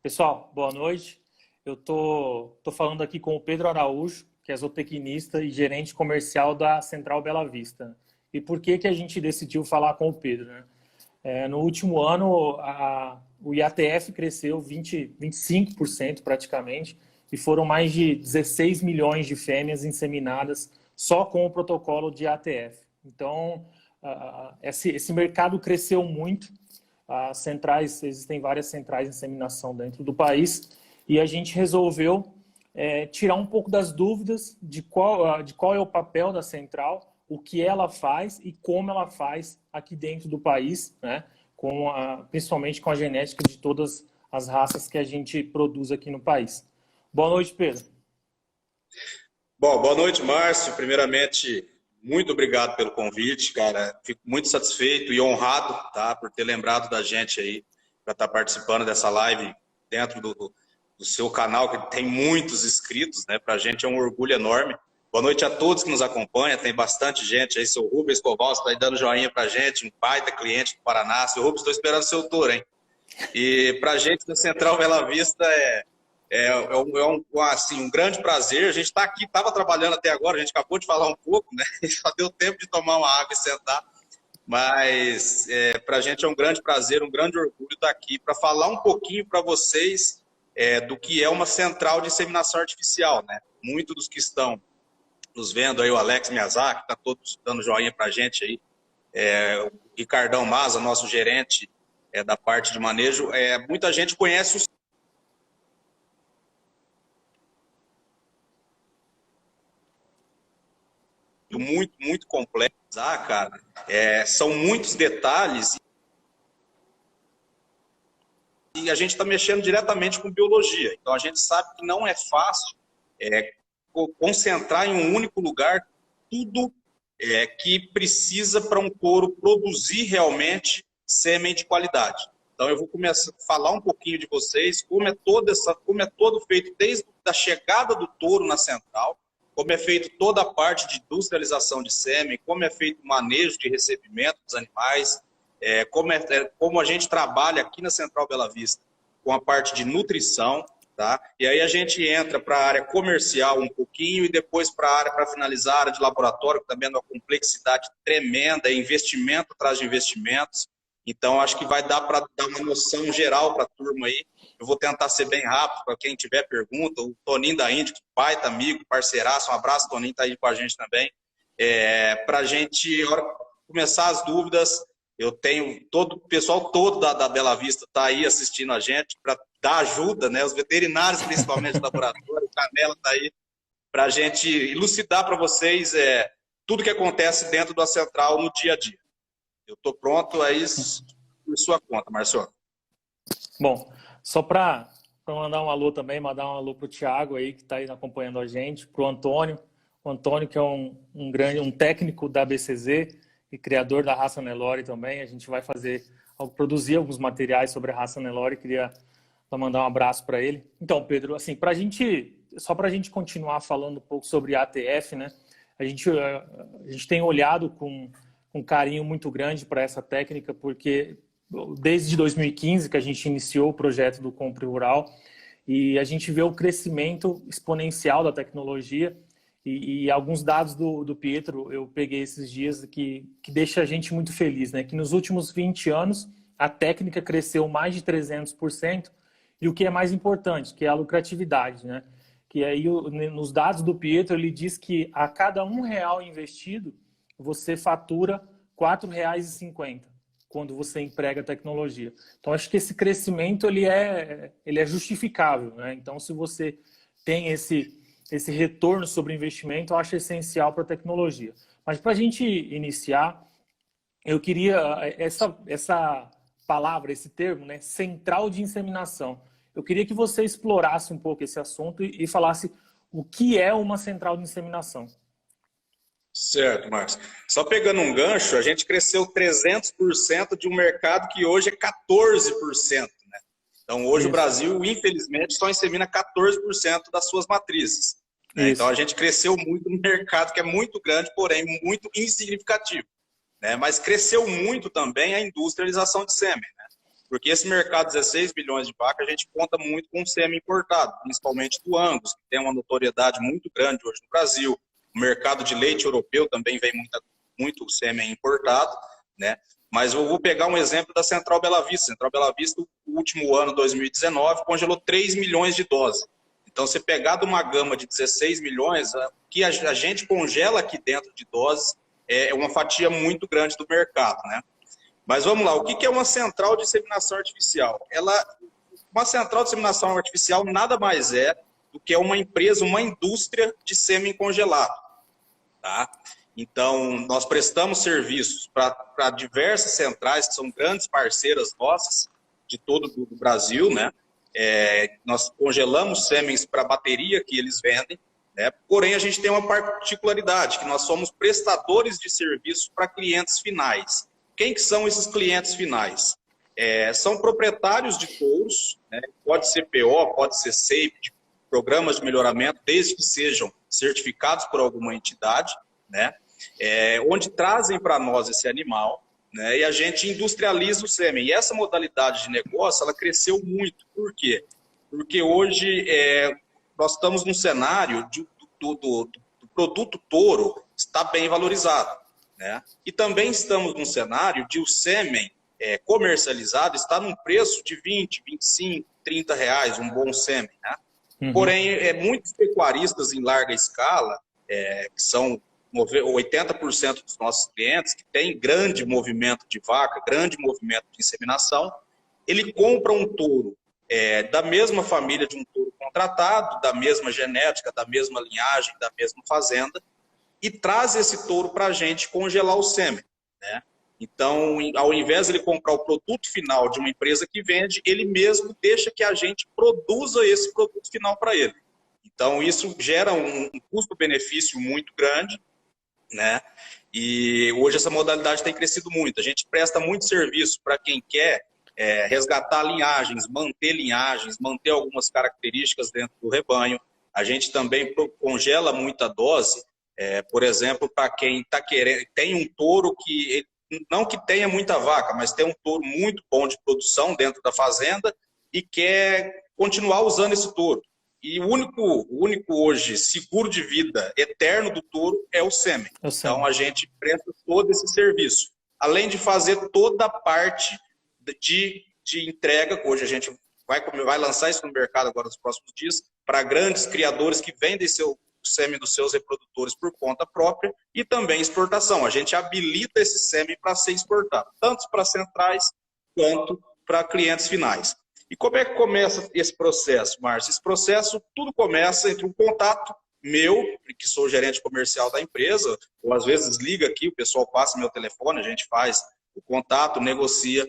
Pessoal, boa noite. Eu tô falando aqui com o Pedro Araújo, que é zootecnista e gerente comercial da Central Bela Vista. E por que a gente decidiu falar com o Pedro, né? No último ano, o IATF cresceu 25% praticamente, e foram mais de 16 milhões de fêmeas inseminadas só com o protocolo de IATF. Então, esse mercado cresceu muito. As centrais, existem várias centrais de inseminação dentro do país, e a gente resolveu tirar um pouco das dúvidas de qual é o papel da central, o que ela faz e como ela faz aqui dentro do país, né? Principalmente com a genética de todas as raças que a gente produz aqui no país. Boa noite, Pedro. Bom, boa noite, Márcio. Primeiramente, muito obrigado pelo convite, cara. Fico muito satisfeito e honrado, tá, por ter lembrado da gente aí para estar participando dessa live dentro do seu canal, que tem muitos inscritos, né? Para a gente é um orgulho enorme. Boa noite a todos que nos acompanham. Tem bastante gente aí. Seu Rubens Koval está aí dando joinha para a gente, um baita cliente do Paraná. Seu Rubens, estou esperando o seu tour, hein? E para a gente da Central Bela Vista um grande prazer. A gente está aqui, estava trabalhando até agora, a gente acabou de falar um pouco, né? Só deu tempo de tomar uma água e sentar. Mas para a gente é um grande prazer, um grande orgulho estar aqui para falar um pouquinho para vocês do que é uma central de inseminação artificial, né? Muitos dos que estão nos vendo aí, o Alex Miyazaki, está todos dando joinha para a gente aí. O Ricardão Maza, nosso gerente da parte de manejo. Muita gente conhece muito complexo, cara. São muitos detalhes e a gente está mexendo diretamente com biologia. Então a gente sabe que não é fácil concentrar em um único lugar tudo que precisa para um touro produzir realmente sêmen de qualidade. Então eu vou começar a falar um pouquinho de vocês, como é todo feito desde a chegada do touro na central, como é feito toda a parte de industrialização de sêmen, como é feito o manejo de recebimento dos animais, como a gente trabalha aqui na Central Bela Vista com a parte de nutrição, tá? E aí a gente entra para a área comercial um pouquinho e depois para a área, para finalizar, a área de laboratório, que também é uma complexidade tremenda, investimento atrás de investimentos. Então, acho que vai dar para dar uma noção geral para a turma aí. Eu vou tentar ser bem rápido para quem tiver pergunta. O Toninho da Índia, pai, amigo, parceiraço, um abraço, Toninho está aí com a gente também. Para a gente, na hora que começar as dúvidas, eu tenho o pessoal todo da Bela Vista está aí assistindo a gente para dar ajuda, né? Os veterinários, principalmente do laboratório, o Canela está aí para a gente elucidar para vocês tudo que acontece dentro da central no dia a dia. Eu estou pronto aí por sua conta, Marcelo. Bom, só para mandar um alô também, mandar um alô para o Thiago aí, que está aí acompanhando a gente, para o Antônio. O Antônio, que é um técnico da BCZ e criador da raça Nelore também. A gente vai produzir alguns materiais sobre a raça Nelore. Queria mandar um abraço para ele. Então, Pedro, assim, só para a gente continuar falando um pouco sobre ATF, né? A gente tem olhado com um carinho muito grande para essa técnica, porque desde 2015 que a gente iniciou o projeto do Compre Rural e a gente vê o crescimento exponencial da tecnologia e alguns dados do Pietro eu peguei esses dias que deixa a gente muito feliz, né? Que nos últimos 20 anos a técnica cresceu mais de 300% e o que é mais importante, que é a lucratividade, né? Que aí nos dados do Pietro ele diz que a cada R$1 investido você fatura R$4,50 quando você emprega a tecnologia. Então, acho que esse crescimento ele é justificável, né? Então, se você tem esse retorno sobre investimento, eu acho essencial para a tecnologia. Mas, para a gente iniciar, eu queria essa palavra, esse termo, né? Central de inseminação. Eu queria que você explorasse um pouco esse assunto e falasse o que é uma central de inseminação. Certo, Márcio. Só pegando um gancho, a gente cresceu 300% de um mercado que hoje é 14%. Né? Então, hoje o Brasil, infelizmente, só insemina 14% das suas matrizes. Né? Então, a gente cresceu muito no mercado, que é muito grande, porém muito insignificativo. Né? Mas cresceu muito também a industrialização de sêmen. Né? Porque esse mercado de 16 milhões de vacas, a gente conta muito com o sêmen importado, principalmente do Angus, que tem uma notoriedade muito grande hoje no Brasil. O mercado de leite europeu também vem muito sêmen importado, né? Mas eu vou pegar um exemplo da Central Bela Vista. Central Bela Vista, no último ano, 2019, congelou 3 milhões de doses. Então, você pegar de uma gama de 16 milhões, o que a gente congela aqui dentro de doses é uma fatia muito grande do mercado, né? Mas vamos lá, o que é uma central de inseminação artificial? Uma central de inseminação artificial nada mais é do que uma empresa, uma indústria de sêmen congelado. Tá? Então, nós prestamos serviços para diversas centrais, que são grandes parceiras nossas, de todo o Brasil, né? Nós congelamos sêmens para a bateria que eles vendem, né? Porém, a gente tem uma particularidade, que nós somos prestadores de serviço para clientes finais. Quem que são esses clientes finais? São proprietários de touros, né? Pode ser PO, pode ser SEIP, de programas de melhoramento, desde que sejam certificados por alguma entidade, né? Onde trazem para nós esse animal, né? E a gente industrializa o sêmen. E essa modalidade de negócio, ela cresceu muito. Por quê? Porque hoje nós estamos num cenário do produto touro está bem valorizado, né? E também estamos num cenário de o sêmen comercializado está num preço de 20, 25, 30 reais, um bom sêmen, né? Uhum. Porém, muitos pecuaristas em larga escala, que são 80% dos nossos clientes, que têm grande movimento de vaca, grande movimento de inseminação, ele compra um touro da mesma família de um touro contratado, da mesma genética, da mesma linhagem, da mesma fazenda, e traz esse touro para a gente congelar o sêmen, né? Então, ao invés de ele comprar o produto final de uma empresa que vende, ele mesmo deixa que a gente produza esse produto final para ele. Então, isso gera um custo-benefício muito grande, né? E hoje essa modalidade tem crescido muito. A gente presta muito serviço para quem quer resgatar linhagens, manter algumas características dentro do rebanho. A gente também congela muita dose, por exemplo, para quem está querendo, tem um touro que não que tenha muita vaca, mas tem um touro muito bom de produção dentro da fazenda e quer continuar usando esse touro. E o único hoje seguro de vida eterno do touro é o sêmen. Então a gente presta todo esse serviço. Além de fazer toda a parte de entrega, que hoje a gente vai lançar isso no mercado agora nos próximos dias, para grandes criadores que vendem o sêmen dos seus reprodutores por conta própria e também exportação. A gente habilita esse sêmen para ser exportado, tanto para centrais quanto para clientes finais. E como é que começa esse processo, Márcio? Esse processo, tudo começa entre um contato meu, que sou gerente comercial da empresa, ou às vezes liga aqui, o pessoal passa meu telefone, a gente faz o contato, negocia.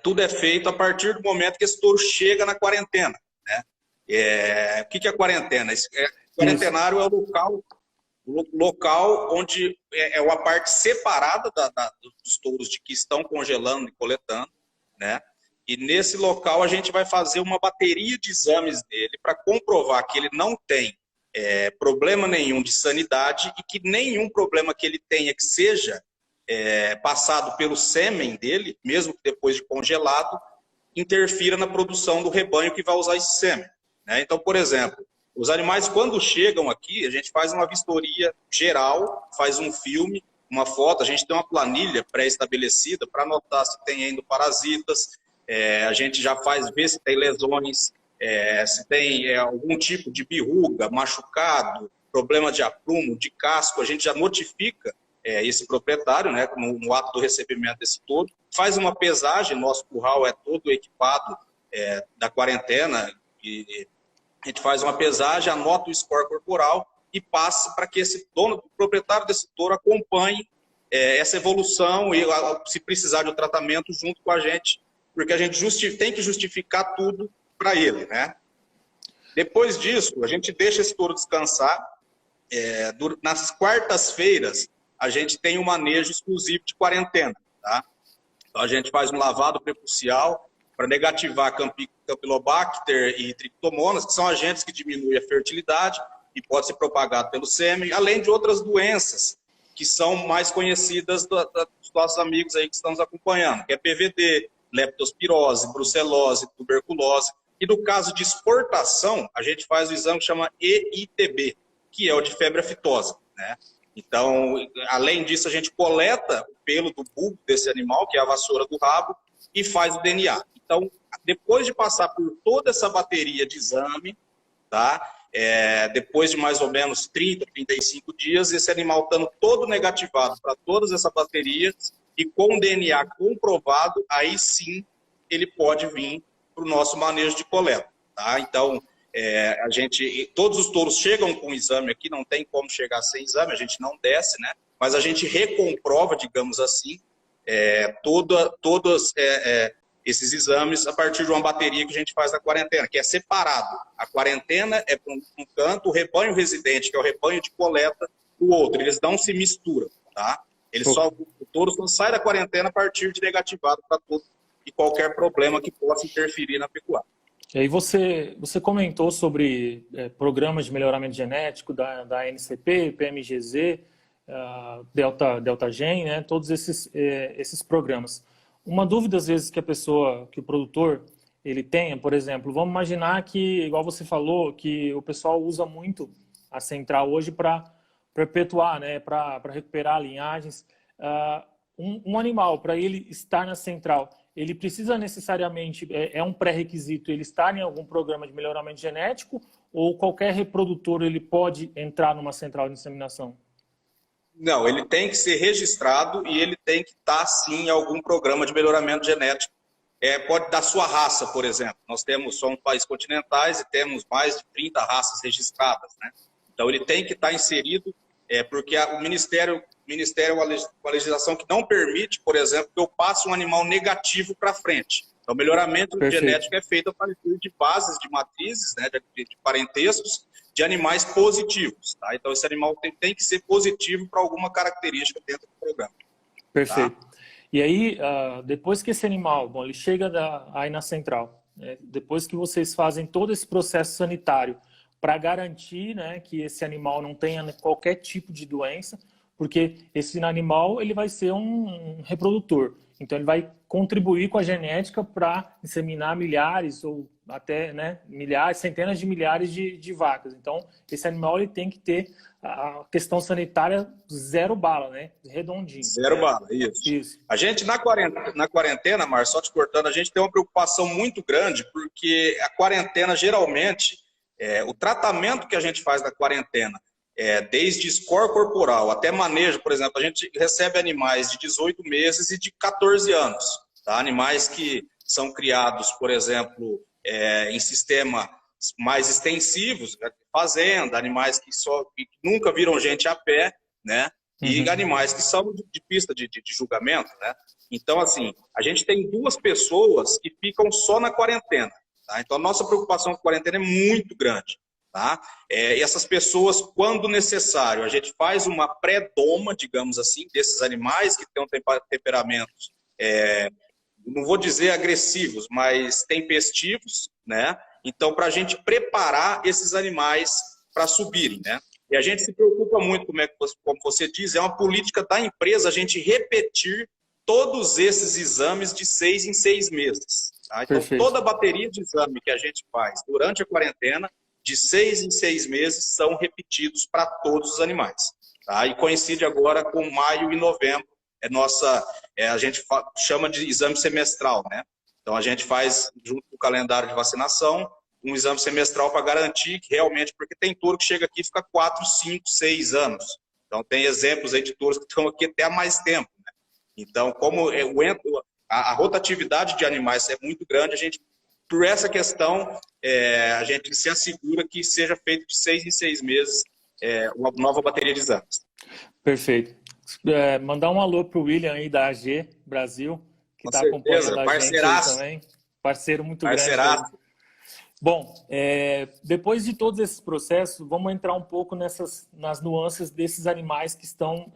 Tudo é feito a partir do momento que esse touro chega na quarentena, né? O que é a quarentena? Quarentenário é o local onde é uma parte separada dos touros que estão congelando e coletando, né? E nesse local a gente vai fazer uma bateria de exames dele para comprovar que ele não tem problema nenhum de sanidade e que nenhum problema que ele tenha que seja passado pelo sêmen dele, mesmo que depois de congelado, interfira na produção do rebanho que vai usar esse sêmen, né? Então, por exemplo, os animais, quando chegam aqui, a gente faz uma vistoria geral, faz um filme, uma foto, a gente tem uma planilha pré-estabelecida para anotar se tem endoparasitas, a gente já vê se tem lesões, se tem algum tipo de berruga, machucado, problema de aprumo, de casco, a gente já notifica esse proprietário, né, no ato do recebimento desse touro, faz uma pesagem, nosso curral é todo equipado da quarentena, e a gente faz uma pesagem, anota o score corporal e passa para que esse o proprietário desse touro acompanhe essa evolução e, se precisar de um tratamento, junto com a gente, porque a gente tem que justificar tudo para ele, né? Depois disso, a gente deixa esse touro descansar. Nas quartas-feiras, a gente tem um manejo exclusivo de quarentena, tá? Então, a gente faz um lavado prepulcial para negativar Campylobacter e Trichomonas, que são agentes que diminuem a fertilidade e pode ser propagado pelo sêmen, além de outras doenças que são mais conhecidas dos nossos amigos aí que estão nos acompanhando, que é PVD, leptospirose, brucelose, tuberculose. E no caso de exportação, a gente faz o exame que chama EITB, que é o de febre aftosa, né? Então, além disso, a gente coleta o pelo do bulbo desse animal, que é a vassoura do rabo, e faz o DNA. Então, depois de passar por toda essa bateria de exame, tá? Depois de mais ou menos 30, 35 dias, esse animal estando todo negativado para todas essas baterias e com DNA comprovado, aí sim ele pode vir para o nosso manejo de coleta. Tá? Então, todos os touros chegam com exame aqui, não tem como chegar sem exame, a gente não desce, né? Mas a gente recomprova, digamos assim, todos esses exames a partir de uma bateria que a gente faz na quarentena, que é separado. A quarentena é para um canto, o rebanho residente, que é o rebanho de coleta, o outro. Eles não se misturam, tá? O touro só sai da quarentena a partir de negativado para todo e qualquer problema que possa interferir na pecuária. E aí você comentou sobre programas de melhoramento genético da NCP, PMGZ, Delta Gen, né? Todos esses programas. Uma dúvida, às vezes, que o produtor, ele tenha, por exemplo, vamos imaginar que, igual você falou, que o pessoal usa muito a central hoje para perpetuar, né? Para recuperar linhagens. Um animal, para ele estar na central, ele precisa necessariamente, é um pré-requisito, ele estar em algum programa de melhoramento genético ou qualquer reprodutor ele pode entrar numa central de inseminação? Não, ele tem que ser registrado e ele tem que estar, sim, em algum programa de melhoramento genético. Pode da sua raça, por exemplo. Nós somos países continentais e temos mais de 30 raças registradas, né? Então, ele tem que estar inserido, porque o Ministério é uma legislação que não permite, por exemplo, que eu passe um animal negativo para frente. Então, o melhoramento genético é feito a partir de bases de matrizes, né, de parentescos, de animais positivos. Tá? Então, esse animal tem que ser positivo para alguma característica dentro do programa. Perfeito. Tá? E aí, depois que esse animal, ele chega aí na central, depois que vocês fazem todo esse processo sanitário para garantir, né, que esse animal não tenha qualquer tipo de doença, porque esse animal ele vai ser um reprodutor. Então, ele vai contribuir com a genética para inseminar milhares ou até, né, milhares, centenas de milhares de vacas. Então, esse animal ele tem que ter a questão sanitária zero bala, né? Redondinho. Zero bala, isso. A gente, na quarentena, Márcio, só te cortando, a gente tem uma preocupação muito grande, porque a quarentena, geralmente, o tratamento que a gente faz na quarentena, desde score corporal até manejo, por exemplo, a gente recebe animais de 18 meses e de 14 anos. Tá? Animais que são criados, por exemplo, em sistemas mais extensivos, fazenda, animais que nunca viram gente a pé, né? E animais que são de pista de julgamento, né? Então, assim, a gente tem 2 pessoas que ficam só na quarentena. Tá? Então, a nossa preocupação com a quarentena é muito grande. Tá? E essas pessoas, quando necessário, a gente faz uma pré-doma, digamos assim, desses animais que têm temperamentos, não vou dizer agressivos, mas tempestivos, né? Então, para a gente preparar esses animais para subirem, né? E a gente se preocupa muito, como você diz, é uma política da empresa a gente repetir todos esses exames de 6 em 6 meses. Tá? Então, toda a bateria de exame que a gente faz durante a quarentena, de 6 em 6 meses, são repetidos para todos os animais. Tá? E coincide agora com maio e novembro, a gente chama de exame semestral, né? Então, a gente faz, junto com o calendário de vacinação, um exame semestral para garantir que realmente, porque tem touro que chega aqui e fica 4, 5, 6 anos. Então, tem exemplos aí de touros que estão aqui até há mais tempo, né? Então, como a rotatividade de animais é muito grande, por essa questão, a gente se assegura que seja feito de 6 em 6 meses uma nova bateria de exames. Perfeito. Mandar um alô para o William aí da AG Brasil, que está acompanhando a gente aí também. Parceiro muito grande. Bom, depois de todos esses processos, vamos entrar um pouco nas nuances desses animais que estão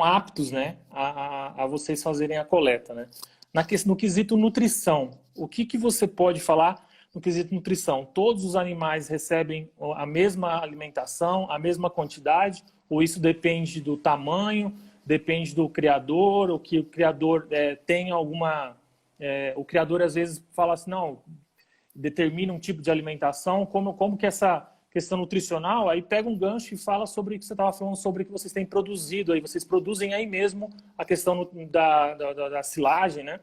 aptos, né, a vocês fazerem a coleta, né? No quesito nutrição, o que você pode falar no quesito nutrição? Todos os animais recebem a mesma alimentação, a mesma quantidade, ou isso depende do tamanho, depende do criador, ou que o criador tem alguma... o criador às vezes fala assim, não, determina um tipo de alimentação, como que essa questão nutricional, aí pega um gancho e fala sobre o que você estava falando, sobre o que vocês têm produzido, aí vocês produzem aí mesmo a questão da silagem, né?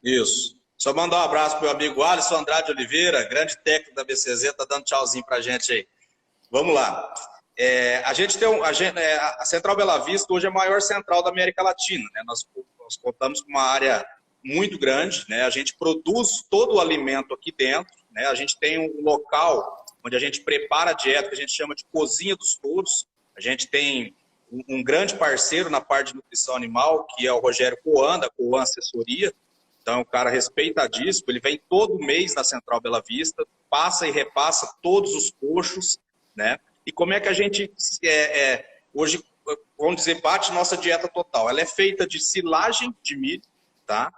Isso. Só mandar um abraço para o meu amigo Alisson Andrade Oliveira, grande técnico da BCZ, está dando tchauzinho para a gente aí. Vamos lá. A gente tem a Central Bela Vista hoje é a maior central da América Latina, né? Nós contamos com uma área muito grande, né? A gente produz todo o alimento aqui dentro, né? A gente tem um local onde a gente prepara a dieta, que a gente chama de Cozinha dos Touros. A gente tem um grande parceiro na parte de nutrição animal, que é o Rogério Coan, da Coan Assessoria. Então, é um cara respeitadíssimo, ele vem todo mês na Central Bela Vista, passa e repassa todos os coxos, né? E como é que a gente, hoje, vamos dizer, bate nossa dieta total? Ela é feita de silagem de milho, tá?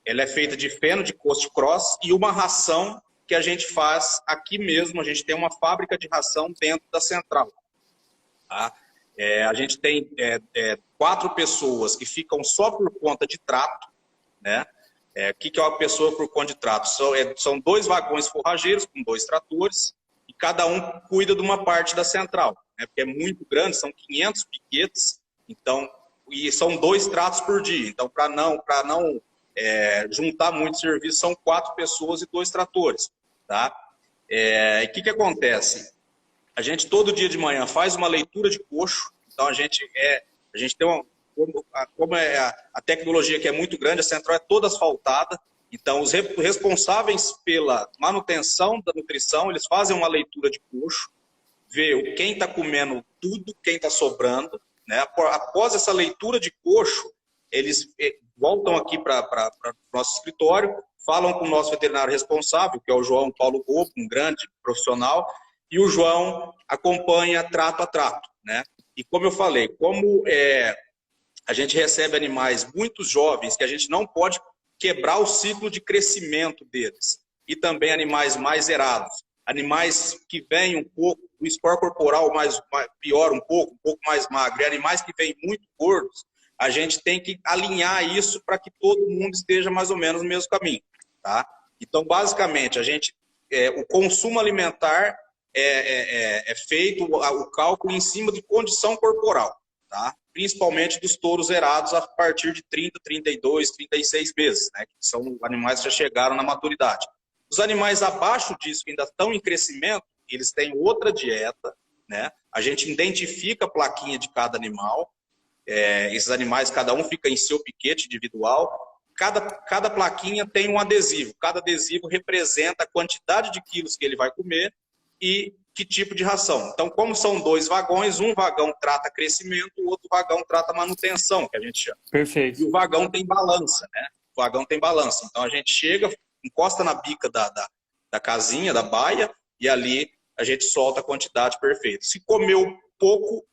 Ela é feita de feno de coast cross e uma ração que a gente faz aqui mesmo. A gente tem uma fábrica de ração dentro da central. Tá? A gente tem 4 pessoas que ficam só por conta de trato, né? O que é uma pessoa por conta de trato? São 2 vagões forrageiros com 2 tratores e cada um cuida de uma parte da central, né? Porque é muito grande, são 500 piquetes, então, e são 2 tratos por dia. Então, para não juntar muito serviço, são 4 pessoas e 2 tratores. Tá? E o que acontece? A gente todo dia de manhã faz uma leitura de coxo, então a gente tem como a tecnologia que é muito grande, a central é toda asfaltada, então os responsáveis pela manutenção da nutrição, eles fazem uma leitura de coxo, vê quem está comendo tudo, quem está sobrando, né? Após essa leitura de coxo, eles voltam aqui para o nosso escritório, falam com o nosso veterinário responsável, que é o João Paulo Gobo, um grande profissional, e o João acompanha trato a trato, né? E como eu falei, como a gente recebe animais muito jovens, que a gente não pode quebrar o ciclo de crescimento deles, e também animais mais zerados, animais que vêm um pouco, o score corporal pior um pouco mais magro, e animais que vêm muito gordos, a gente tem que alinhar isso para que todo mundo esteja mais ou menos no mesmo caminho. Tá? Então, basicamente, o consumo alimentar é feito, o cálculo em cima de condição corporal, tá? Principalmente dos touros zerados a partir de 30, 32, 36 meses, né? Que são animais que já chegaram na maturidade. Os animais abaixo disso, que ainda estão em crescimento, eles têm outra dieta, né? A gente identifica a plaquinha de cada animal, esses animais, cada um fica em seu piquete individual. Cada plaquinha tem um adesivo. Cada adesivo representa a quantidade de quilos que ele vai comer e que tipo de ração. Então, como são 2 vagões, um vagão trata crescimento, o outro vagão trata manutenção, que a gente chama. Perfeito. E o vagão tem balança, né? O vagão tem balança. Então, a gente chega, encosta na bica da casinha, da baia, e ali a gente solta a quantidade perfeita. Se comeu pouco,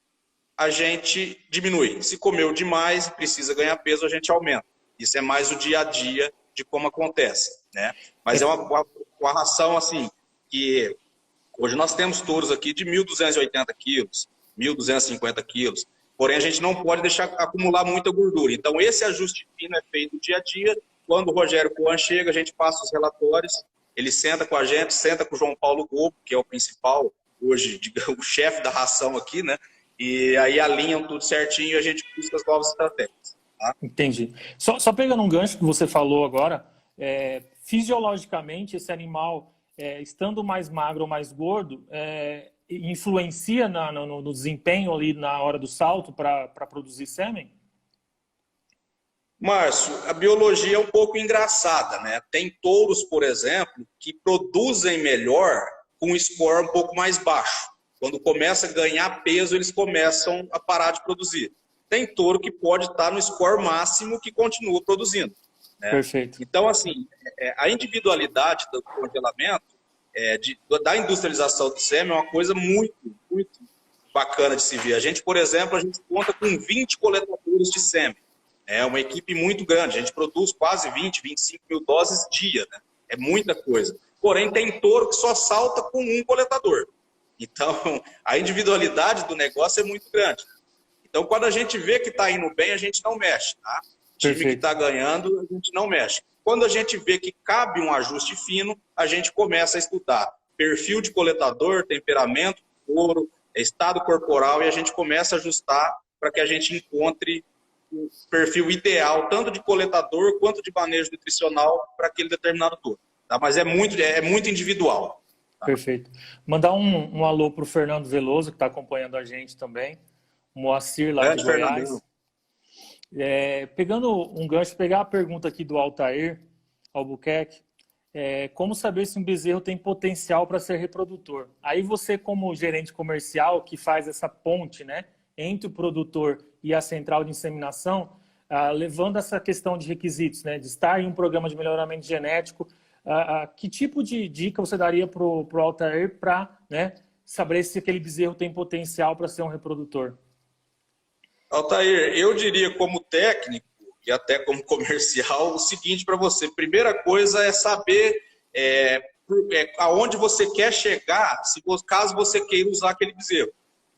a gente diminui. Se comeu demais e precisa ganhar peso, a gente aumenta. Isso é mais o dia a dia de como acontece, né? Mas é uma ração assim, que hoje nós temos touros aqui de 1.280 quilos, 1.250 quilos, porém a gente não pode deixar acumular muita gordura. Então esse ajuste fino é feito dia a dia. Quando o Rogério Coan chega, a gente passa os relatórios, ele senta com a gente, senta com o João Paulo Gobo, que é o principal hoje, o chefe da ração aqui, né? E aí alinham tudo certinho e a gente busca as novas estratégias. Tá? Entendi. Só pegando um gancho que você falou agora, fisiologicamente esse animal, estando mais magro ou mais gordo, influencia no desempenho ali na hora do salto para produzir sêmen? Márcio, a biologia é um pouco engraçada, né? Tem touros, por exemplo, que produzem melhor com um score um pouco mais baixo. Quando começa a ganhar peso, eles começam a parar de produzir. Tem touro que pode estar no score máximo que continua produzindo. Né? Perfeito. Então, assim, a individualidade do congelamento, da industrialização do sêmen, é uma coisa muito, muito bacana de se ver. A gente, por exemplo, a gente conta com 20 coletadores de sêmen. É uma equipe muito grande. A gente produz quase 20, 25 mil doses dia. Né? É muita coisa. Porém, tem touro que só salta com um coletador. Então, a individualidade do negócio é muito grande. Então, quando a gente vê que está indo bem, a gente não mexe. Tá? Time que está ganhando, a gente não mexe. Quando a gente vê que cabe um ajuste fino, a gente começa a estudar perfil de coletador, temperamento, couro, estado corporal, e a gente começa a ajustar para que a gente encontre o perfil ideal, tanto de coletador quanto de manejo nutricional para aquele determinado touro. Tá? Mas é muito individual. Tá? Perfeito. Mandar um alô para o Fernando Veloso, que está acompanhando a gente também. O Moacir, lá de Goiás. Pegando um gancho, pegar a pergunta aqui do Altair Albuquerque, como saber se um bezerro tem potencial para ser reprodutor? Aí você, como gerente comercial, que faz essa ponte, né, entre o produtor e a central de inseminação, levando essa questão de requisitos, né, de estar em um programa de melhoramento genético, que tipo de dica você daria para o Altair para, né, saber se aquele bezerro tem potencial para ser um reprodutor? Altair, eu diria como técnico e até como comercial o seguinte para você. Primeira coisa é saber aonde você quer chegar, caso você queira usar aquele bezerro,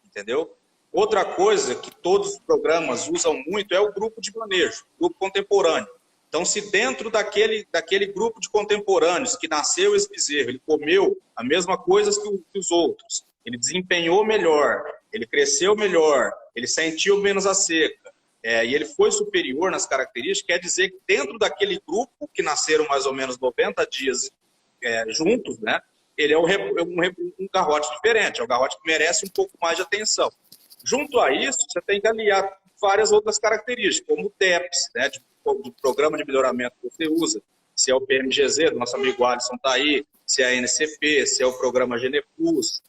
entendeu? Outra coisa que todos os programas usam muito é o grupo de manejo, grupo contemporâneo. Então, se dentro daquele grupo de contemporâneos que nasceu esse bezerro, ele comeu a mesma coisa que os outros, ele desempenhou melhor, ele cresceu melhor, ele sentiu menos a seca, e ele foi superior nas características, quer dizer que dentro daquele grupo, que nasceram mais ou menos 90 dias juntos, né, ele é um garrote diferente, é um garrote que merece um pouco mais de atenção. Junto a isso, você tem que aliar várias outras características, como o TEPS, né, do programa de melhoramento que você usa, se é o PMGZ, do nosso amigo Alisson está aí, se é a NCP, se é o programa GenePlus.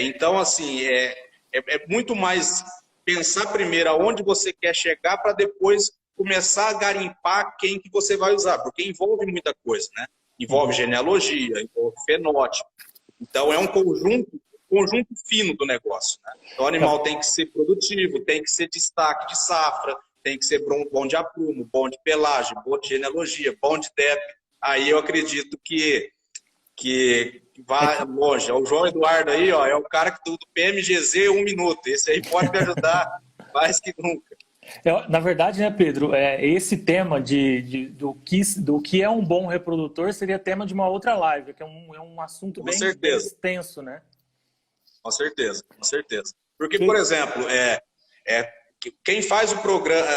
Então, assim, é muito mais pensar primeiro aonde você quer chegar para depois começar a garimpar quem que você vai usar, porque envolve muita coisa, né? Envolve genealogia, envolve fenótipo. Então, é um conjunto fino do negócio, né? Então, o animal tem que ser produtivo, tem que ser destaque de safra, tem que ser bom de aprumo, bom de pelagem, bom de genealogia, bom de TEP. Aí eu acredito que vai longe. O João Eduardo aí, ó, é o cara do PMGZ 1 minuto. Esse aí pode me ajudar mais que nunca. Na verdade, né, Pedro, esse tema do que é um bom reprodutor seria tema de uma outra live, que é um assunto bem extenso, né? Com certeza, com certeza. Porque, por exemplo, quem faz o programa...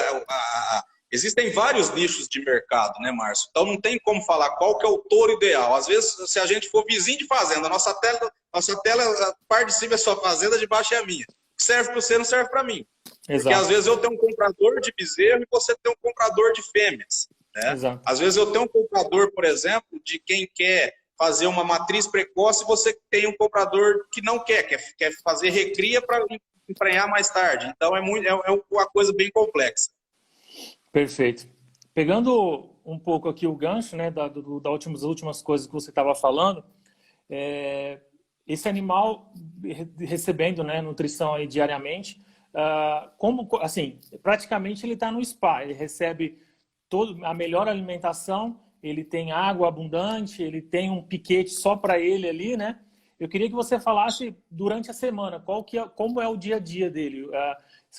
Existem vários nichos de mercado, né, Márcio? Então não tem como falar qual que é o touro ideal. Às vezes, se a gente for vizinho de fazenda, nossa tela, a parte de cima é sua fazenda, de baixo é a minha. O que serve para você não serve para mim. Exato. Porque às vezes eu tenho um comprador de bezerro e você tem um comprador de fêmeas. Né? Exato. Às vezes eu tenho um comprador, por exemplo, de quem quer fazer uma matriz precoce e você tem um comprador que não quer fazer recria para emprenhar mais tarde. Então é uma coisa bem complexa. Perfeito. Pegando um pouco aqui o gancho, né, das últimas coisas que você estava falando, esse animal recebendo, né, nutrição aí diariamente, assim, praticamente ele está no spa, ele recebe a melhor alimentação, ele tem água abundante, ele tem um piquete só para ele ali, né? Eu queria que você falasse durante a semana, como é o dia a dia dele,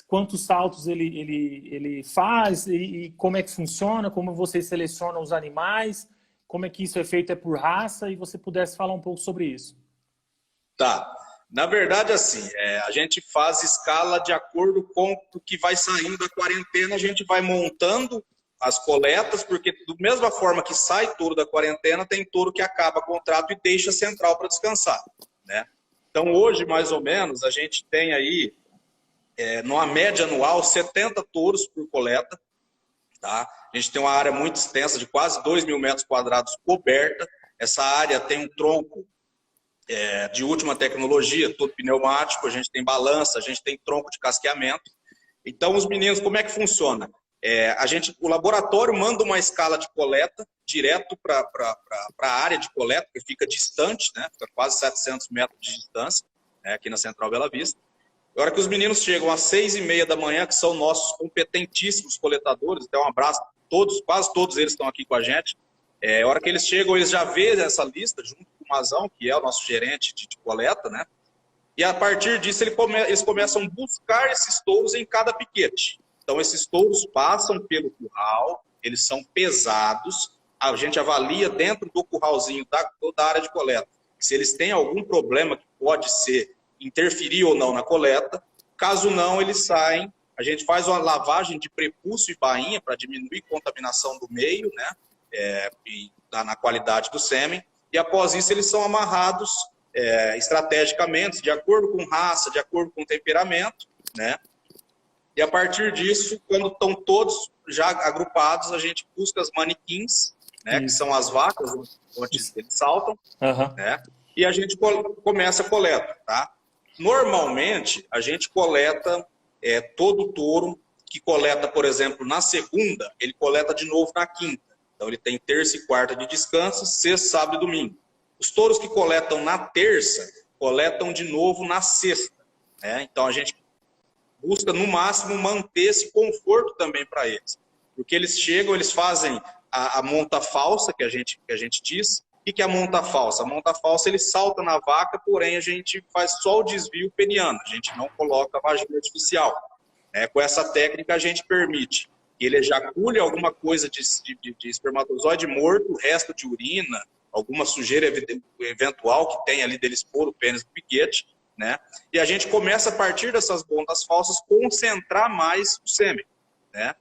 quantos saltos ele faz e como é que funciona, como você seleciona os animais, como é que isso é feito por raça, e você pudesse falar um pouco sobre isso. Tá. Na verdade, assim, a gente faz escala de acordo com o que vai saindo da quarentena, a gente vai montando as coletas, porque da mesma forma que sai touro da quarentena, tem touro que acaba contrato e deixa a central para descansar, né? Então, hoje, mais ou menos, a gente tem aí, numa média anual, 70 touros por coleta, tá? A gente tem uma área muito extensa, de quase 2.000 metros quadrados coberta. Essa área tem um tronco de última tecnologia, todo pneumático, a gente tem balança, a gente tem tronco de casqueamento. Então, os meninos, como é que funciona? O laboratório manda uma escala de coleta direto para a área de coleta, que fica distante, né? Fica quase 700 metros de distância, né? Aqui na Central Bela Vista. A hora que os meninos chegam às 6h30 da manhã, que são nossos competentíssimos coletadores, então um abraço a todos, quase todos eles estão aqui com a gente. A hora que eles chegam, eles já vêem essa lista, junto com o Mazão, que é o nosso gerente de coleta, né? E a partir disso eles começam a buscar esses touros em cada piquete. Então esses touros passam pelo curral, eles são pesados, a gente avalia dentro do curralzinho da área de coleta se eles têm algum problema que pode ser interferir ou não na coleta. Caso não, eles saem, a gente faz uma lavagem de prepúcio e bainha para diminuir a contaminação do meio, né? E na qualidade do sêmen, e após isso eles são amarrados estrategicamente, de acordo com raça, de acordo com temperamento, né? E a partir disso, quando estão todos já agrupados, a gente busca as manequins, né, que são as vacas onde eles saltam, né? E a gente começa a coleta, tá? Normalmente, a gente coleta todo touro que coleta, por exemplo, na segunda, ele coleta de novo na quinta. Então, ele tem terça e quarta de descanso, sexta, sábado e domingo. Os touros que coletam na terça, coletam de novo na sexta, né? Então, a gente busca, no máximo, manter esse conforto também para eles. Porque eles chegam, eles fazem a monta falsa, que a gente diz. O que é a monta falsa? A monta falsa, ele salta na vaca, porém a gente faz só o desvio peniano, a gente não coloca a vagina artificial. Com essa técnica, a gente permite que ele ejacule alguma coisa de espermatozoide morto, resto de urina, alguma sujeira eventual que tem ali dele expor o pênis do piquete, né? E a gente começa, a partir dessas montas falsas, concentrar mais o sêmen, né?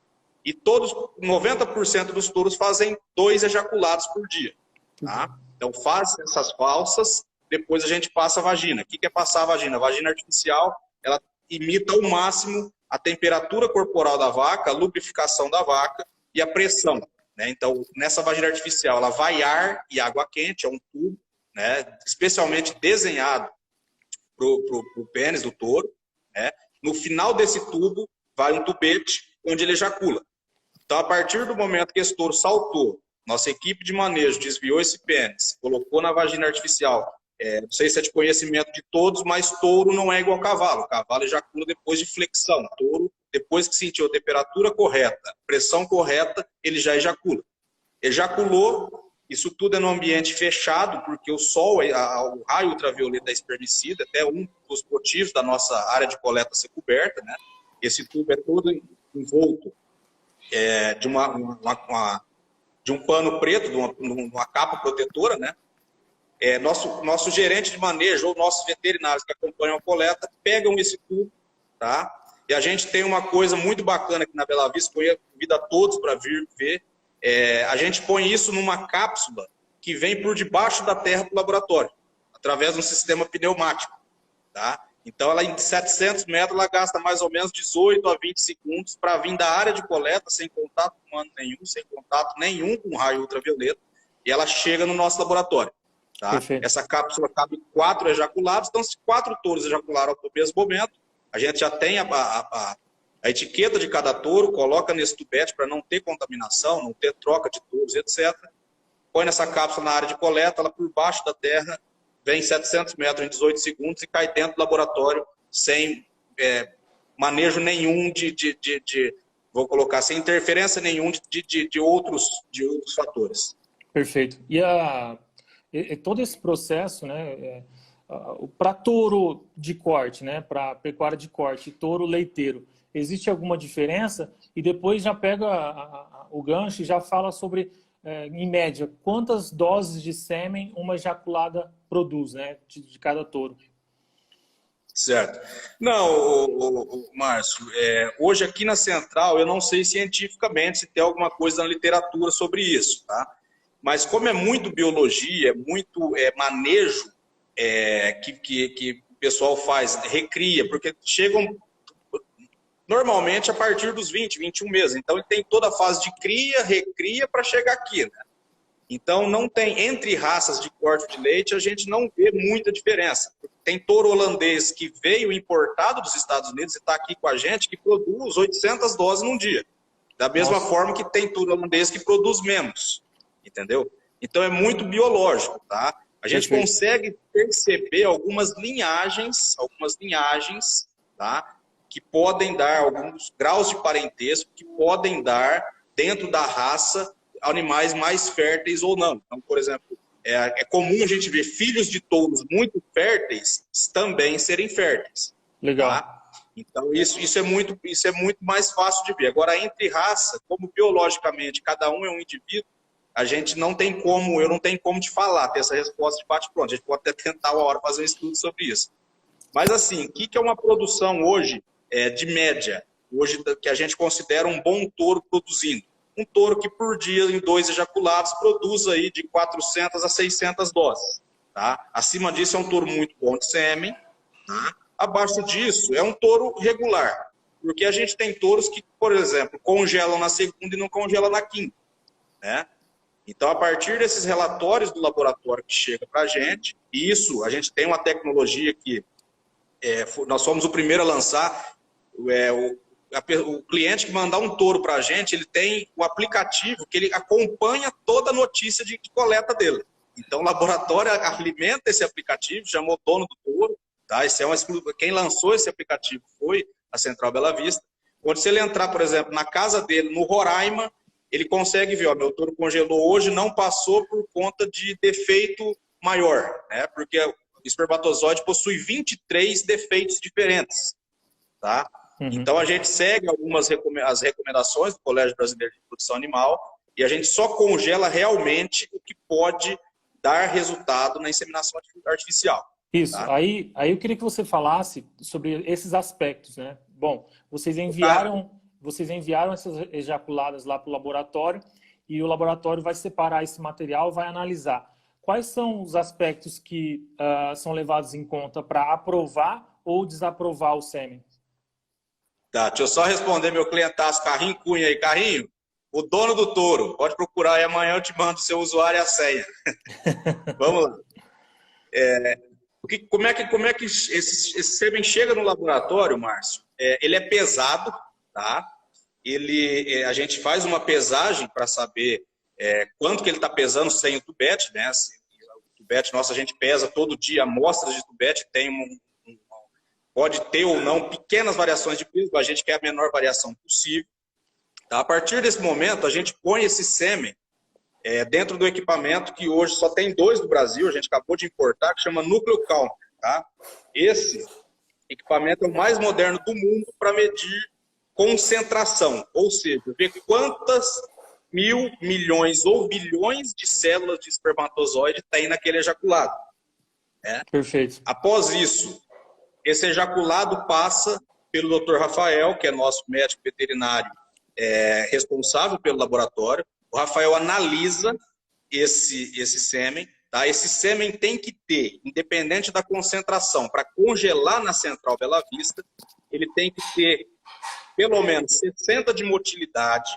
E 90% dos touros fazem 2 ejaculados por dia. Tá? Então faz essas falsas, depois a gente passa a vagina. O que é passar a vagina? A vagina artificial, ela imita ao máximo a temperatura corporal da vaca, a lubrificação da vaca e a pressão, né? Então, nessa vagina artificial, ela vai ar e água quente, é um tubo, né, especialmente desenhado para o pênis do touro, né? No final desse tubo, vai um tubete onde ele ejacula. Então, a partir do momento que esse touro saltou, nossa equipe de manejo desviou esse pênis, colocou na vagina artificial. Não sei se é de conhecimento de todos, mas touro não é igual cavalo. O cavalo ejacula depois de flexão. Touro, depois que sentiu a temperatura correta, pressão correta, ele já ejacula. Ejaculou, isso tudo é no ambiente fechado, porque o sol, o raio ultravioleta é espermicida, até um dos motivos da nossa área de coleta ser coberta, né? Esse tubo é todo envolto de um pano preto, de uma capa protetora, né? Nosso gerente de manejo ou nossos veterinários que acompanham a coleta pegam esse tubo, tá? E a gente tem uma coisa muito bacana aqui na Bela Vista, convido a todos para vir ver. A gente põe isso numa cápsula que vem por debaixo da terra para o laboratório, através de um sistema pneumático, tá? Então, ela em 700 metros, ela gasta mais ou menos 18 a 20 segundos para vir da área de coleta, sem contato humano nenhum, sem contato nenhum com raio ultravioleta, e ela chega no nosso laboratório. Tá? Essa cápsula cabe 4 ejaculados, então se 4 touros ejacularam no mesmo momento, a gente já tem a etiqueta de cada touro, coloca nesse tubete para não ter contaminação, não ter troca de touros, etc. Põe nessa cápsula na área de coleta, ela por baixo da terra, vem 700 metros em 18 segundos e cai dentro do laboratório sem manejo nenhum vou colocar, sem interferência nenhum de outros fatores. Perfeito. E todo esse processo, né, para touro de corte, né, para pecuária de corte, touro leiteiro, existe alguma diferença? E depois já pega o gancho e já fala sobre, em média, quantas doses de sêmen uma ejaculada produz, né, de cada touro. Certo. Não, Márcio, hoje aqui na Central, eu não sei cientificamente se tem alguma coisa na literatura sobre isso, tá? Mas como é muito biologia, muito manejo que o pessoal faz, recria, porque chegam normalmente a partir dos 20, 21 meses. Então ele tem toda a fase de cria, recria para chegar aqui, né? Então não tem, entre raças de corte de leite, a gente não vê muita diferença. Tem touro holandês que veio importado dos Estados Unidos e está aqui com a gente, que produz 800 doses num dia. Da mesma forma que tem touro holandês que produz menos. Entendeu? Então é muito biológico, tá? A gente consegue perceber algumas linhagens, tá? Que podem dar alguns graus de parentesco, que podem dar, dentro da raça, animais mais férteis ou não. Então, por exemplo, é comum a gente ver filhos de touros muito férteis também serem férteis. Legal. Tá? Então, isso é muito mais fácil de ver. Agora, entre raça, como biologicamente cada um é um indivíduo, a gente não tem como, eu não tenho como te falar, ter essa resposta de bate-pronto. A gente pode até tentar uma hora fazer um estudo sobre isso. Mas assim, o que é uma produção hoje de média? Hoje que a gente considera um bom touro produzindo. Um touro que por dia, em 2 ejaculados, produz aí de 400 a 600 doses. Tá? Acima disso é um touro muito bom de sêmen. Tá? Abaixo disso é um touro regular. Porque a gente tem touros que, por exemplo, congelam na segunda e não congelam na quinta. Né? Então, a partir desses relatórios do laboratório que chega para a gente, e isso, a gente tem uma tecnologia que nós fomos o primeiro a lançar, o cliente que mandar um touro para a gente, ele tem o aplicativo que ele acompanha toda a notícia de coleta dele. Então, o laboratório alimenta esse aplicativo, chamou o dono do touro, tá? Quem lançou esse aplicativo foi a Central Bela Vista. Quando se ele entrar, por exemplo, na casa dele, no Roraima, ele consegue ver, ó, meu touro congelou hoje, não passou por conta de defeito maior, né? Porque o espermatozoide possui 23 defeitos diferentes, tá? Uhum. Então a gente segue as recomendações do Colégio Brasileiro de Produção Animal e a gente só congela realmente o que pode dar resultado na inseminação artificial. Isso, tá? aí eu queria que você falasse sobre esses aspectos, né? Bom, vocês enviaram essas ejaculadas lá para o laboratório e o laboratório vai separar esse material, vai analisar. Quais são os aspectos que são levados em conta para aprovar ou desaprovar o sêmen? Tá, deixa eu só responder meu clientaço Carrinho Cunha aí. Carrinho, o dono do touro, pode procurar aí, amanhã eu te mando o seu usuário e a senha. Vamos lá. Como é que esse sêmen chega no laboratório, Márcio? Ele é pesado, tá? A gente faz uma pesagem para saber quanto que ele está pesando sem o tubete, né? O tubete nosso a gente pesa todo dia, amostras de tubete, pode ter ou não pequenas variações de peso, a gente quer a menor variação possível. Tá? A partir desse momento, a gente põe esse sêmen dentro do equipamento que hoje só tem 2 no Brasil, a gente acabou de importar, que chama Núcleo Counter. Tá? Esse equipamento é o mais moderno do mundo para medir concentração, ou seja, ver quantas mil, milhões ou bilhões de células de espermatozoide tem naquele ejaculado. Perfeito. Após isso, esse ejaculado passa pelo Dr. Rafael, que é nosso médico veterinário responsável pelo laboratório. O Rafael analisa esse sêmen. Tá? Esse sêmen tem que ter, independente da concentração, para congelar na Central Bela Vista, ele tem que ter pelo menos 60 de motilidade,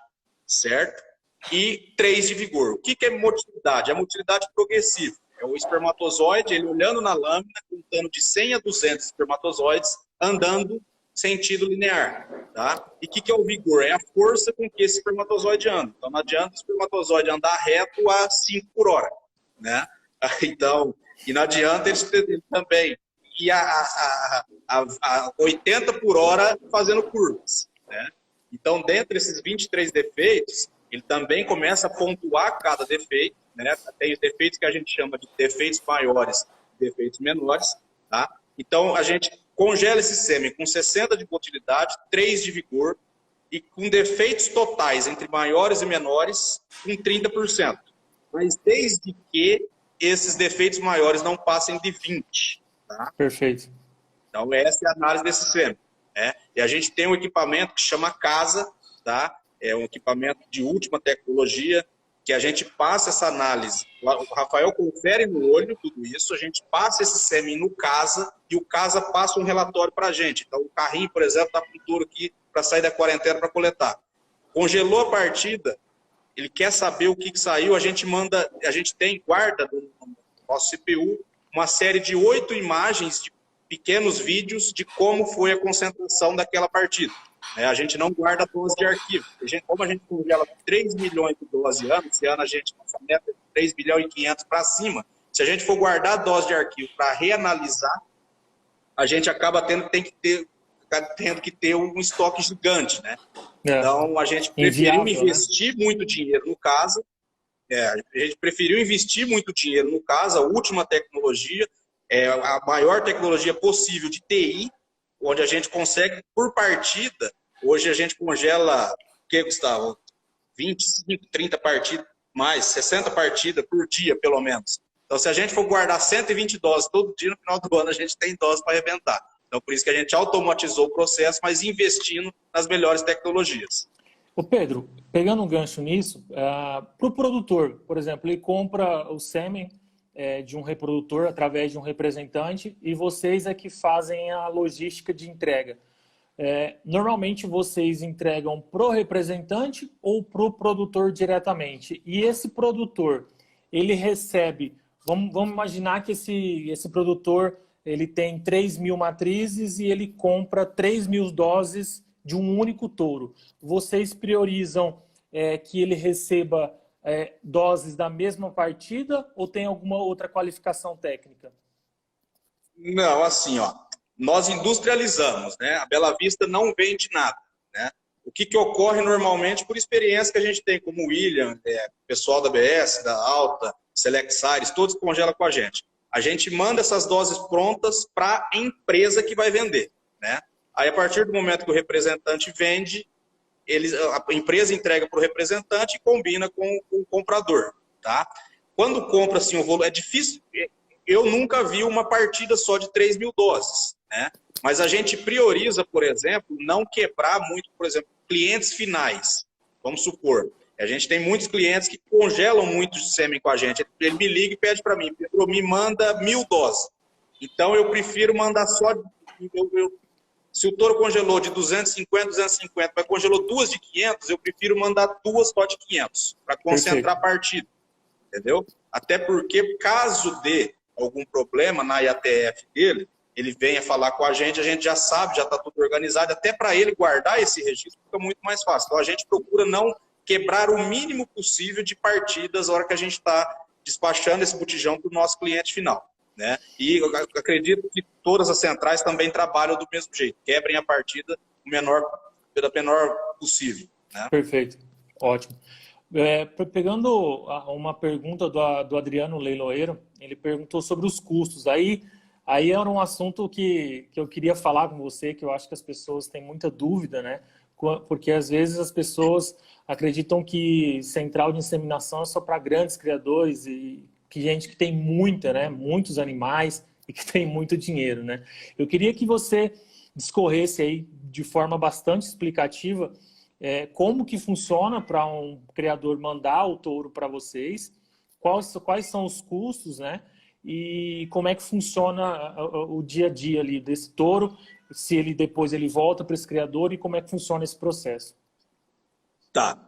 certo? E 3 de vigor. O que é motilidade? É a motilidade progressiva. É o espermatozoide, ele olhando na lâmina, contando de 100 a 200 espermatozoides, andando sentido linear. Tá? E o que é o vigor? É a força com que esse espermatozoide anda. Então, não adianta o espermatozoide andar reto a 5 por hora. Né? Então, e não adianta ele também ir a 80 por hora fazendo curvas. Né? Então, dentre esses 23 defeitos, ele também começa a pontuar cada defeito. Né? Tem os defeitos que a gente chama de defeitos maiores, defeitos menores. Tá? Então, a gente congela esse sêmen com 60 de motilidade, 3 de vigor e com defeitos totais entre maiores e menores com 30%. Mas desde que esses defeitos maiores não passem de 20%. Tá? Perfeito. Então, essa é a análise desse sêmen. Né? E a gente tem um equipamento que chama CASA, tá? É um equipamento de última tecnologia, que a gente passa essa análise. O Rafael confere no olho tudo isso, a gente passa esse sêmen no CASA e o CASA passa um relatório para a gente. Então, o Carrinho, por exemplo, está com um touro aqui para sair da quarentena para coletar. Congelou a partida, ele quer saber o que saiu, a gente guarda no nosso CPU uma série de 8 imagens de pequenos vídeos de como foi a concentração daquela partida. A gente não guarda dose de arquivo. Como a gente congela 3 milhões de doses ano, esse ano nossa meta é 3 milhões e 500 para cima, se a gente for guardar a dose de arquivo para reanalisar, a gente acaba tendo que ter um estoque gigante. Né? Então, a gente preferiu investir muito dinheiro no caso A gente preferiu investir muito dinheiro, no caso, a última tecnologia, a maior tecnologia possível de TI, onde a gente consegue, por partida, hoje a gente congela, o que, Gustavo? 25, 30 partidas, mais 60 partidas por dia, pelo menos. Então, se a gente for guardar 120 doses todo dia, no final do ano a gente tem dose para arrebentar. Então, por isso que a gente automatizou o processo, mas investindo nas melhores tecnologias. Ô Pedro, pegando um gancho nisso, para o produtor, por exemplo, ele compra o sêmen de um reprodutor através de um representante e vocês é que fazem a logística de entrega. Normalmente vocês entregam pro representante ou pro produtor diretamente? E esse produtor, ele recebe... Vamos imaginar que esse produtor ele tem 3.000 matrizes e ele compra 3.000 doses de um único touro. Vocês priorizam que ele receba doses da mesma partida ou tem alguma outra qualificação técnica? Não, assim, ó, nós industrializamos, né? A Bela Vista não vende nada, né? O que ocorre normalmente por experiência que a gente tem, como o William, pessoal da BS, da Alta, Select Sires, todos congelam com a gente. A gente manda essas doses prontas para a empresa que vai vender, né? Aí, a partir do momento que o representante vende, a empresa entrega para o representante e combina com o comprador, tá? Quando compra, assim, o volume, é difícil... Eu nunca vi uma partida só de 3.000 doses, né? Mas a gente prioriza, por exemplo, não quebrar muito, por exemplo, clientes finais. Vamos supor, a gente tem muitos clientes que congelam muito de sêmen com a gente. Ele me liga e pede para mim, Pedro, me manda 1.000 doses. Então, eu prefiro mandar só... Se o touro congelou de 250, mas congelou 2 de 500, eu prefiro mandar 2 só de 500, para concentrar a partida. Entendeu? Até porque, caso dê algum problema na IATF dele, ele venha falar com a gente já sabe, já está tudo organizado, até para ele guardar esse registro fica muito mais fácil. Então a gente procura não quebrar o mínimo possível de partidas na hora que a gente está despachando esse botijão para o nosso cliente final, né? E eu acredito que todas as centrais também trabalham do mesmo jeito, quebrem a partida da menor possível, né? Perfeito, ótimo. Pegando uma pergunta do Adriano Leiloeiro, ele perguntou sobre os custos. Aí era um assunto que eu queria falar com você, que eu acho que as pessoas têm muita dúvida, né? Porque às vezes as pessoas acreditam que central de inseminação é só para grandes criadores e que gente que tem muitos animais e que tem muito dinheiro, né? Eu queria que você discorresse aí de forma bastante explicativa como que funciona para um criador mandar o touro para vocês, quais são os custos, né? E como é que funciona o dia a dia ali desse touro, se ele depois ele volta para esse criador e como é que funciona esse processo. Tá.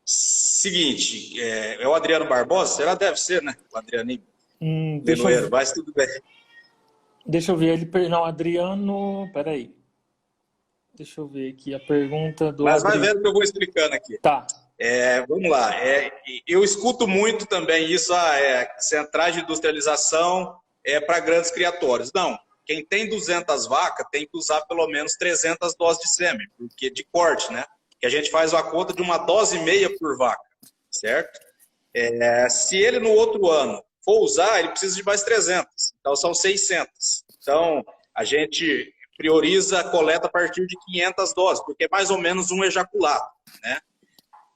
Seguinte, é o Adriano Barbosa? Será? Deve ser, né? O Adrianinho. Leiloeiro, mas tudo bem. Deixa eu ver, não, Adriano, peraí. Deixa eu ver aqui a pergunta do Mas vai vendo que eu vou explicando aqui. Tá. Vamos lá. Eu escuto muito também isso, centrais de industrialização para grandes criatórios. Não, quem tem 200 vacas tem que usar pelo menos 300 doses de sêmen, porque de corte, né? Que a gente faz a conta de 1,5 dose por vaca, certo? Se ele no outro ano for usar, ele precisa de mais 300, então são 600. Então, a gente prioriza a coleta a partir de 500 doses, porque é mais ou menos um ejaculado, né?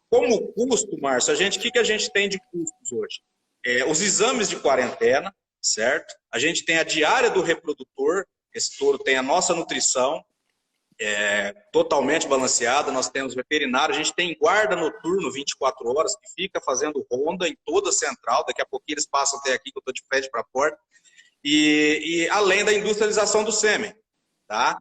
Como custo, Márcio, o que a gente tem de custos hoje? Os exames de quarentena, certo? A gente tem a diária do reprodutor, esse touro tem a nossa nutrição, totalmente balanceada, nós temos veterinário, a gente tem guarda noturno 24 horas, que fica fazendo ronda em toda a central, daqui a pouquinho eles passam até aqui, que eu estou de frente para a porta, e além da industrialização do sêmen, tá?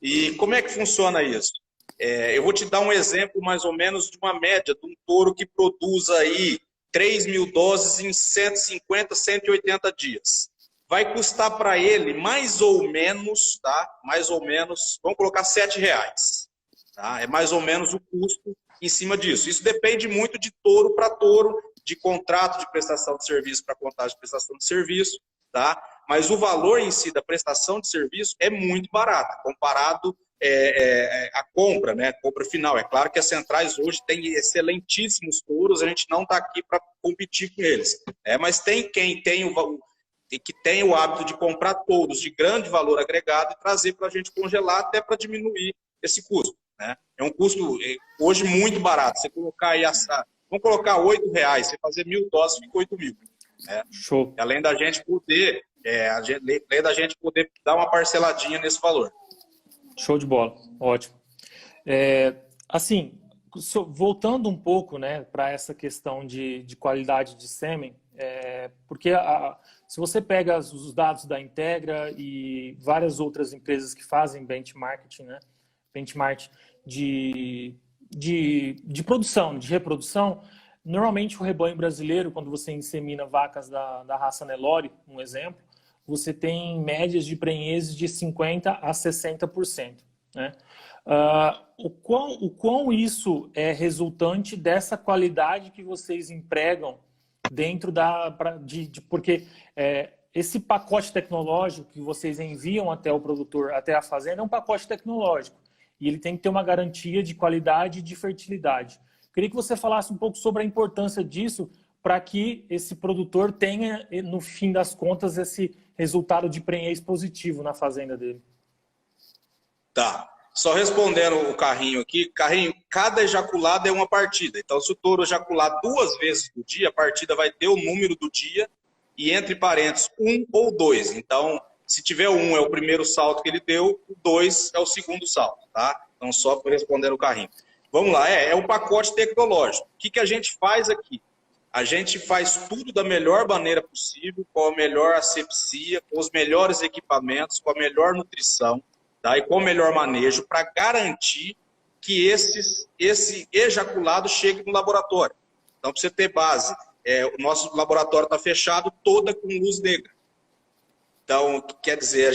E como é que funciona isso? Eu vou te dar um exemplo mais ou menos de uma média de um touro que produz aí 3.000 doses em 150, 180 dias. Vai custar para ele mais ou menos, tá? Mais ou menos, vamos colocar R$7, tá? É mais ou menos o custo em cima disso. Isso depende muito de touro para touro, de contrato de prestação de serviço para contrato de prestação de serviço, tá? Mas o valor em si da prestação de serviço é muito barato, comparado a compra, né? Compra final. É claro que as centrais hoje têm excelentíssimos touros, a gente não está aqui para competir com eles. Mas tem quem tem que tem o hábito de comprar touros de grande valor agregado e trazer para a gente congelar até para diminuir esse custo. Né? É um custo hoje muito barato. Você colocar aí, vamos colocar R$8, você fazer 1.000 doses, fica 8.000. Né? Show. Além da gente poder, dar uma parceladinha nesse valor. Show de bola, ótimo. Assim, voltando um pouco, né, para essa questão de qualidade de sêmen, porque se você pega os dados da Integra e várias outras empresas que fazem benchmarking, né, benchmark de produção, de reprodução, normalmente o rebanho brasileiro, quando você insemina vacas da raça Nelore, um exemplo, você tem médias de prenhez de 50% a 60%. Né? O quão isso é resultante dessa qualidade que vocês empregam dentro porque esse pacote tecnológico que vocês enviam até o produtor, até a fazenda, é um pacote tecnológico. E ele tem que ter uma garantia de qualidade e de fertilidade. Queria que você falasse um pouco sobre a importância disso para que esse produtor tenha, no fim das contas, esse resultado de prenhez positivo na fazenda dele. Tá. Só respondendo o Carrinho aqui, Carrinho, cada ejaculado é uma partida. Então, se o touro ejacular 2 vezes no dia, a partida vai ter o número do dia e, entre parênteses, 1 ou 2. Então, se tiver 1 é o primeiro salto que ele deu, o 2 é o segundo salto, tá? Então, só para responder o Carrinho. Vamos lá, é um pacote tecnológico. O que a gente faz aqui? A gente faz tudo da melhor maneira possível, com a melhor asepsia, com os melhores equipamentos, com a melhor nutrição, tá? E com o melhor manejo, para garantir que esse ejaculado chegue no laboratório. Então, para você ter base, o nosso laboratório está fechado toda com luz negra. Então, quer dizer,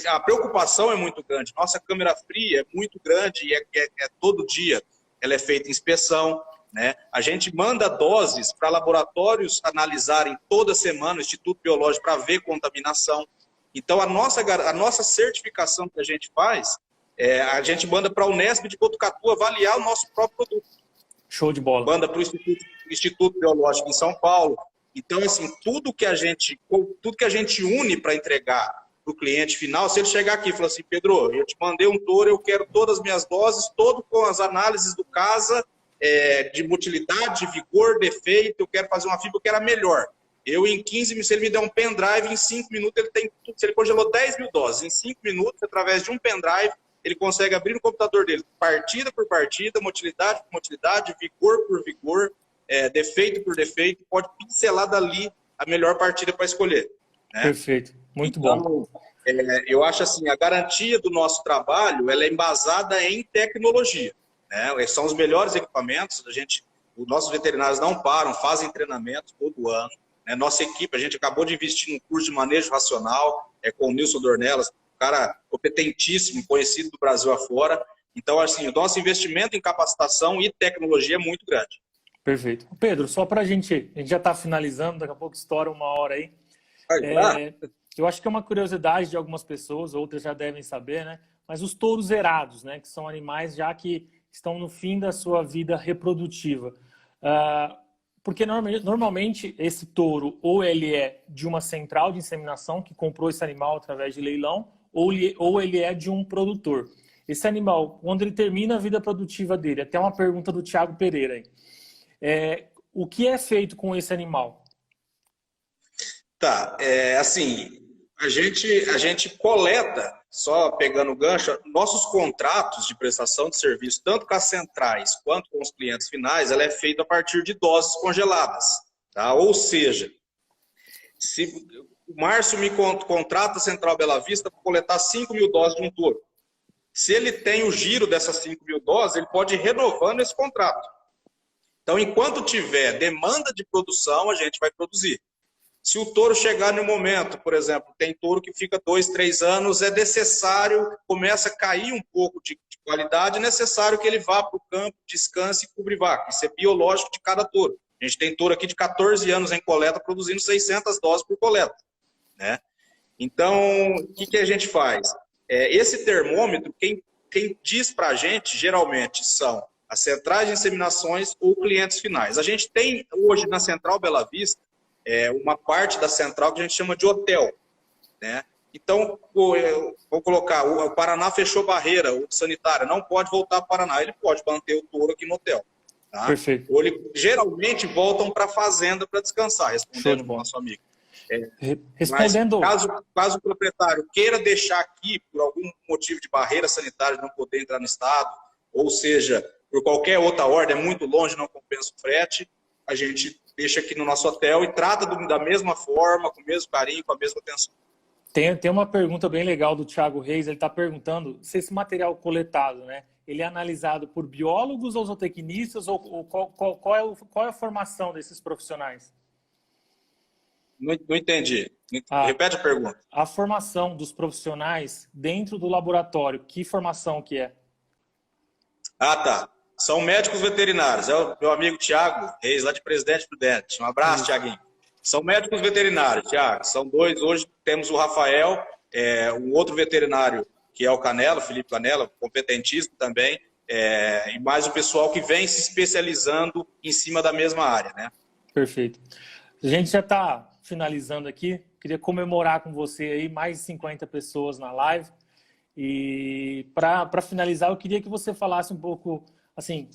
a preocupação é muito grande. Nossa câmera fria é muito grande e todo dia ela é feita inspeção. Né? A gente manda doses para laboratórios analisarem toda semana, o Instituto Biológico, para ver contaminação. Então, a nossa certificação que a gente faz, a gente manda para a Unesp de Botucatu avaliar o nosso próprio produto. Show de bola. Manda para o Instituto Biológico em São Paulo. Então, assim, tudo que a gente une para entregar para o cliente final, se ele chegar aqui e falar assim, Pedro, eu te mandei um touro, eu quero todas as minhas doses, todo com as análises do CASA, de motilidade, de vigor, defeito, eu quero fazer uma fibra, eu quero a melhor. Em 15 minutos, se ele me der um pendrive, em 5 minutos ele tem tudo. Se ele congelou 10.000 doses, em 5 minutos, através de um pendrive, ele consegue abrir no computador dele, partida por partida, motilidade por motilidade, vigor por vigor, defeito por defeito, pode pincelar dali a melhor partida para escolher. Né? Perfeito, muito bom. Eu acho assim, a garantia do nosso trabalho ela é embasada em tecnologia. Né? São os melhores equipamentos, os nossos veterinários não param, fazem treinamento todo ano. Né? Nossa equipe, a gente acabou de investir num curso de manejo racional, com o Nilson Dornelas, um cara competentíssimo, conhecido do Brasil afora. Então, assim, o nosso investimento em capacitação e tecnologia é muito grande. Perfeito. Pedro, só para a gente já está finalizando, daqui a pouco estoura 1 hora aí. Eu acho que é uma curiosidade de algumas pessoas, outras já devem saber, né? Mas os touros erados, né? Que são animais já que estão no fim da sua vida reprodutiva. Porque normalmente esse touro ou ele é de uma central de inseminação que comprou esse animal através de leilão, ou ele é de um produtor. Esse animal, quando ele termina a vida produtiva dele, até uma pergunta do Thiago Pereira aí. O que é feito com esse animal? Tá, assim, a gente coleta, só pegando o gancho, nossos contratos de prestação de serviço, tanto com as centrais quanto com os clientes finais, ela é feita a partir de doses congeladas. Tá? Ou seja, se o Márcio me contrata a Central Bela Vista para coletar 5.000 doses de um touro. Se ele tem o giro dessas 5.000 doses, ele pode ir renovando esse contrato. Então, enquanto tiver demanda de produção, a gente vai produzir. Se o touro chegar no momento, por exemplo, tem touro que fica 2, 3 anos, é necessário, começa a cair um pouco de qualidade, é necessário que ele vá para o campo, descanse e cubra vaca. Isso é biológico de cada touro. A gente tem touro aqui de 14 anos em coleta, produzindo 600 doses por coleta. Né? Então, o que a gente faz? Esse termômetro, quem quem diz para a gente, geralmente, são as centrais de inseminações ou clientes finais. A gente tem hoje na Central Bela Vista uma parte da central que a gente chama de hotel, né? Então, vou colocar, o Paraná fechou barreira sanitária, não pode voltar para o Paraná, ele pode manter o touro aqui no hotel. Tá? Perfeito. Ou ele, geralmente voltam para a fazenda para descansar, respondendo o nosso amigo. Respondendo... Mas caso o proprietário queira deixar aqui por algum motivo de barreira sanitária, não poder entrar no estado, ou seja, por qualquer outra ordem, é muito longe, não compensa o frete, a gente deixa aqui no nosso hotel e trata da mesma forma, com o mesmo carinho, com a mesma atenção. Tem uma pergunta bem legal do Thiago Reis, ele está perguntando se esse material coletado, né, ele é analisado por biólogos ou zootecnistas, ou qual é a formação desses profissionais? Não entendi. Repete a pergunta. A formação dos profissionais dentro do laboratório, que formação que é? Ah, tá. São médicos veterinários. É o meu amigo Thiago Reis, lá de Presidente Prudente. Um abraço, Thiaguinho. São médicos veterinários, Thiago. São dois. Hoje temos o Rafael, um outro veterinário, que é o Canela, Felipe Canela, competentíssimo também, e mais o pessoal que vem se especializando em cima da mesma área, né? Perfeito. A gente já está finalizando aqui. Queria comemorar com você aí mais de 50 pessoas na live. E para finalizar, eu queria que você falasse um pouco assim,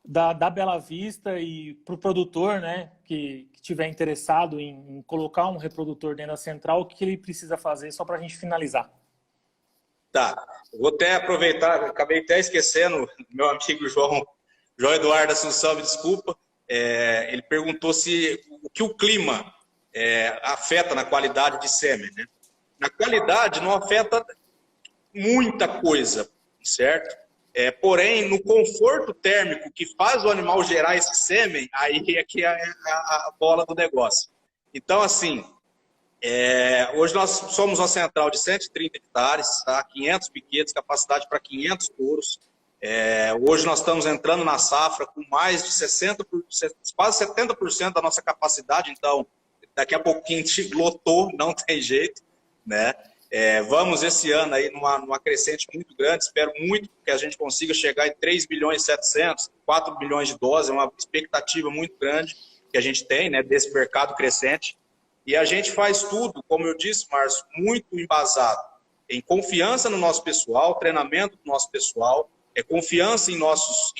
da Bela Vista e para o produtor, né, que tiver interessado em colocar um reprodutor dentro da central, o que ele precisa fazer, só para a gente finalizar. Tá, vou até aproveitar, acabei até esquecendo, meu amigo João Eduardo Assunção, me desculpa, ele perguntou o que o clima afeta na qualidade de sêmen, né? Na qualidade não afeta muita coisa, certo? Porém, no conforto térmico que faz o animal gerar esse sêmen, aí é que é a bola do negócio. Então, assim, hoje nós somos uma central de 130 hectares, tá? 500 piquetes, capacidade para 500 touros. Hoje nós estamos entrando na safra com mais de 60%, quase 70% da nossa capacidade, então daqui a pouquinho a gente lotou, não tem jeito, né? Vamos esse ano aí numa crescente muito grande, espero muito que a gente consiga chegar em 3 milhões e 700, 4 milhões de doses, é uma expectativa muito grande que a gente tem, né, desse mercado crescente. E a gente faz tudo, como eu disse, Márcio, muito embasado em confiança no nosso pessoal, treinamento do nosso pessoal, confiança em nossos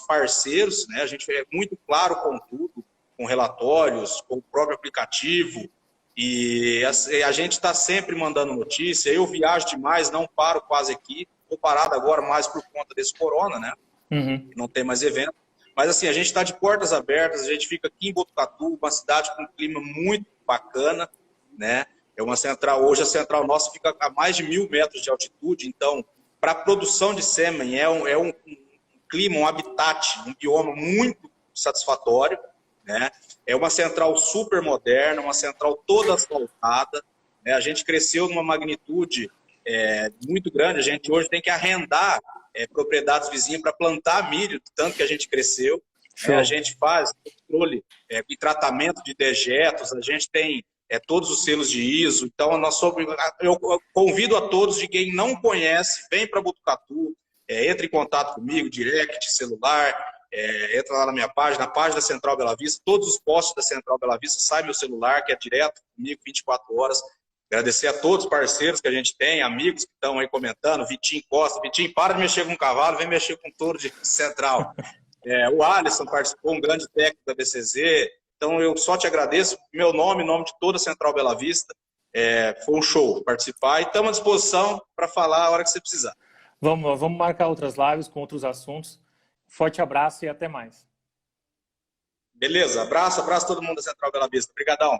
parceiros, né? A gente é muito claro com tudo, com relatórios, com o próprio aplicativo, e a gente está sempre mandando notícia. Eu viajo demais, não paro quase aqui, estou parado agora mais por conta desse corona, né? Não tem mais evento. Mas assim, a gente está de portas abertas, a gente fica aqui em Botucatu, uma cidade com um clima muito bacana, né? É uma central, hoje a central nossa fica a mais de 1.000 metros de altitude, então, para a produção de sêmen é um clima, um habitat, um bioma muito satisfatório, né? É uma central super moderna, uma central toda asfaltada, né? A gente cresceu numa magnitude muito grande, a gente hoje tem que arrendar propriedades vizinhas para plantar milho, tanto que a gente cresceu. A gente faz controle e tratamento de dejetos, a gente tem todos os selos de ISO. Então, eu convido a todos, de quem não conhece, vem para Botucatu, entre em contato comigo, direct, celular, entra lá na minha página, na página da Central Bela Vista, todos os postos da Central Bela Vista, sai meu celular, que é direto comigo, 24 horas. Agradecer a todos os parceiros que a gente tem, amigos que estão aí comentando, Vitinho Costa. Vitinho, para de mexer com cavalo, vem mexer com touro de central. O Alisson participou, um grande técnico da BCZ. Então, eu só te agradeço, meu nome, em nome de toda a Central Bela Vista. Foi um show participar e estamos à disposição para falar a hora que você precisar. Vamos marcar outras lives com outros assuntos. Forte abraço e até mais. Beleza, abraço a todo mundo da Central Bela Vista. Obrigadão.